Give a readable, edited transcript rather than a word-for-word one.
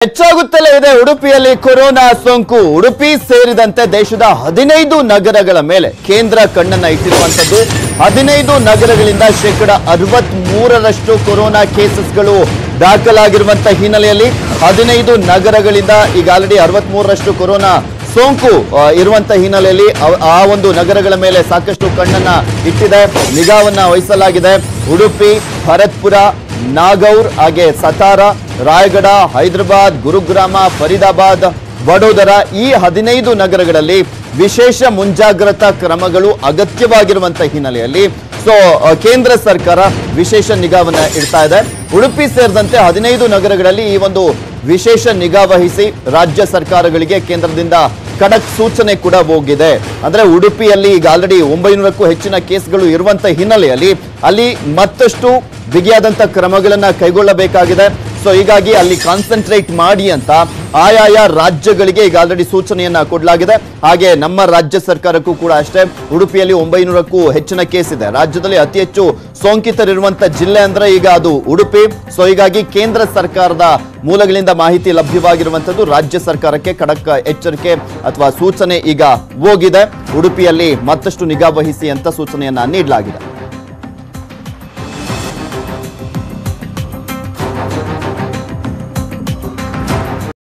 ಹೆಚ್ಚಾಗುತ್ತಲೇ ಇದೆ ಉಡುಪಿಯಲ್ಲಿ ಕೊರೋನಾ ಸೋಂಕು. ಉಡುಪಿ ಸೇರಿದಂತೆ ದೇಶದ 15 ನಗರಗಳ ಮೇಲೆ ಕೇಂದ್ರ ಕಣ್ಣನ್ನ ಇಟ್ಟಿರುವಂತದ್ದು. 15 ನಗರಗಳಿಂದ ಶೇಕಡ 63ರಷ್ಟು ಕೊರೋನಾ ಕೇಸಸ್ಗಳು ದಾಖಲಾಗಿರುವಂತ ಹಿನ್ನೆಲೆಯಲ್ಲಿ 15 ನಗರಗಳಿಂದ ಈಗ ಆಲ್ರೆಡಿ 63ರಷ್ಟು ಕೊರೋನಾ ಸೋಂಕು ಇರುವಂತ ಹಿನ್ನೆಲೆಯಲ್ಲಿ ಆ ಒಂದು ನಗರಗಳ ಮೇಲೆ ಸಾಕಷ್ಟು ಕಣ್ಣನ್ನ ಇಟ್ಟಿದೆ, ನಿಗಾವನ್ನ ವಹಿಸಲಾಗಿದೆ. ಉಡುಪಿ, ಭರತ್ಪುರ, ನಾಗೌರ್, ಹಾಗೆ ಸತಾರಾ, ರಾಯಗಢ, ಹೈದರಾಬಾದ್, ಗುರುಗ್ರಾಮ, ಫರೀದಾಬಾದ್, ವಡೋದರ ಈ 15 ನಗರಗಳಲ್ಲಿ ವಿಶೇಷ ಮುಂಜಾಗ್ರತಾ ಕ್ರಮಗಳು ಅಗತ್ಯವಾಗಿರುವಂತ ಹಿನ್ನೆಲೆಯಲ್ಲಿ ಕೇಂದ್ರ ಸರ್ಕಾರ ವಿಶೇಷ ನಿಗಾವನ್ನ ಇಡ್ತಾ ಇದೆ. ಉಡುಪಿ ಸೇರಿದಂತೆ 15 ನಗರಗಳಲ್ಲಿ ಈ ಒಂದು ವಿಶೇಷ ನಿಗಾ ವಹಿಸಿ ರಾಜ್ಯ ಸರ್ಕಾರಗಳಿಗೆ ಕೇಂದ್ರದಿಂದ ಖಡಕ್ ಸೂಚನೆ ಕೂಡ ಹೋಗಿದೆ. ಅಂದ್ರೆ ಉಡುಪಿಯಲ್ಲಿ ಈಗ ಆಲ್ರೆಡಿ 900ಕ್ಕೂ ಹೆಚ್ಚಿನ ಕೇಸ್ಗಳು ಇರುವಂತ ಹಿನ್ನೆಲೆಯಲ್ಲಿ ಅಲ್ಲಿ ಮತ್ತಷ್ಟು ಬಿಗಿಯಾದಂತ ಕ್ರಮಗಳನ್ನ ಕೈಗೊಳ್ಳಬೇಕಾಗಿದೆ. ಹೀಗಾಗಿ ಅಲ್ಲಿ ಕಾನ್ಸಂಟ್ರೇಟ್ ಮಾಡಿ ಅಂತ ಆಯಾಯ ರಾಜ್ಯಗಳಿಗೆ ಈಗ ಆಲ್ರೆಡಿ ಸೂಚನೆಯನ್ನ ಕೊಡಲಾಗಿದೆ. ಹಾಗೆ ನಮ್ಮ ರಾಜ್ಯ ಸರ್ಕಾರಕ್ಕೂ ಕೂಡ ಅಷ್ಟೇ. ಉಡುಪಿಯಲ್ಲಿ 900ಕ್ಕೂ ಹೆಚ್ಚಿನ ಕೇಸ್ ಇದೆ. ರಾಜ್ಯದಲ್ಲಿ ಅತಿ ಹೆಚ್ಚು ಸೋಂಕಿತರಿರುವಂತ ಜಿಲ್ಲೆ ಅಂದ್ರೆ ಈಗ ಅದು ಉಡುಪಿ. ಹೀಗಾಗಿ ಕೇಂದ್ರ ಸರ್ಕಾರದ ಮೂಲಗಳಿಂದ ಮಾಹಿತಿ ಲಭ್ಯವಾಗಿರುವಂತದ್ದು ರಾಜ್ಯ ಸರ್ಕಾರಕ್ಕೆ ಖಡಕ್ ಎಚ್ಚರಿಕೆ ಅಥವಾ ಸೂಚನೆ ಈಗ ಹೋಗಿದೆ. ಉಡುಪಿಯಲ್ಲಿ ಮತ್ತಷ್ಟು ನಿಗಾ ವಹಿಸಿ ಅಂತ ಸೂಚನೆಯನ್ನ ನೀಡಲಾಗಿದೆ.